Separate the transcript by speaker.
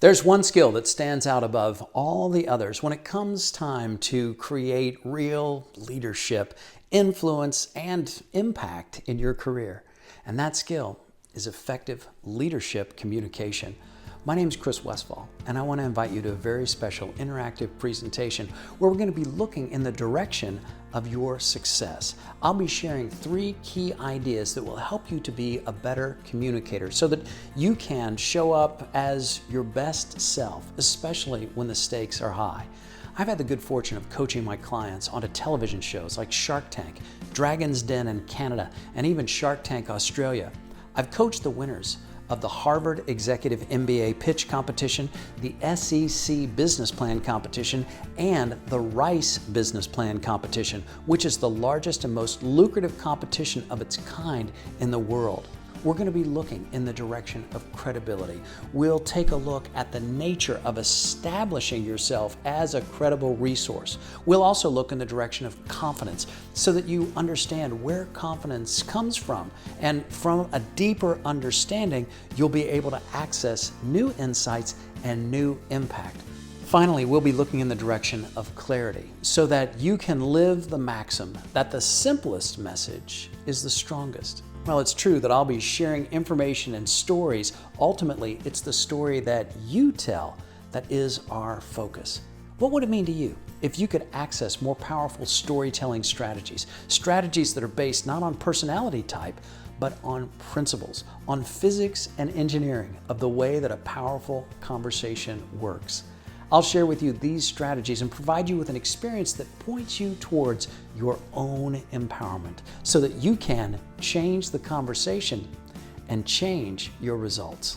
Speaker 1: There's one skill that stands out above all the others when it comes time to create real leadership, influence, and impact in your career. And that skill is effective leadership communication. My name is Chris Westfall, and I want to invite you to a very special interactive presentation where we're going to be looking in the direction of your success. I'll be sharing 3 key ideas that will help you to be a better communicator so that you can show up as your best self, especially when the stakes are high. I've had the good fortune of coaching my clients onto television shows like Shark Tank, Dragon's Den in Canada, and even Shark Tank Australia. I've coached the winners of the Harvard Executive MBA Pitch Competition, the SEC Business Plan Competition, and the Rice Business Plan Competition, which is the largest and most lucrative competition of its kind in the world. We're going to be looking in the direction of credibility. We'll take a look at the nature of establishing yourself as a credible resource. We'll also look in the direction of confidence so that you understand where confidence comes from. And from a deeper understanding, you'll be able to access new insights and new impact. Finally, we'll be looking in the direction of clarity so that you can live the maxim that the simplest message is the strongest. Well, it's true that I'll be sharing information and stories. Ultimately, it's the story that you tell that is our focus. What would it mean to you if you could access more powerful storytelling strategies? Strategies that are based not on personality type, but on principles, on physics and engineering of the way that a powerful conversation works. I'll share with you these strategies and provide you with an experience that points you towards your own empowerment so that you can change the conversation and change your results.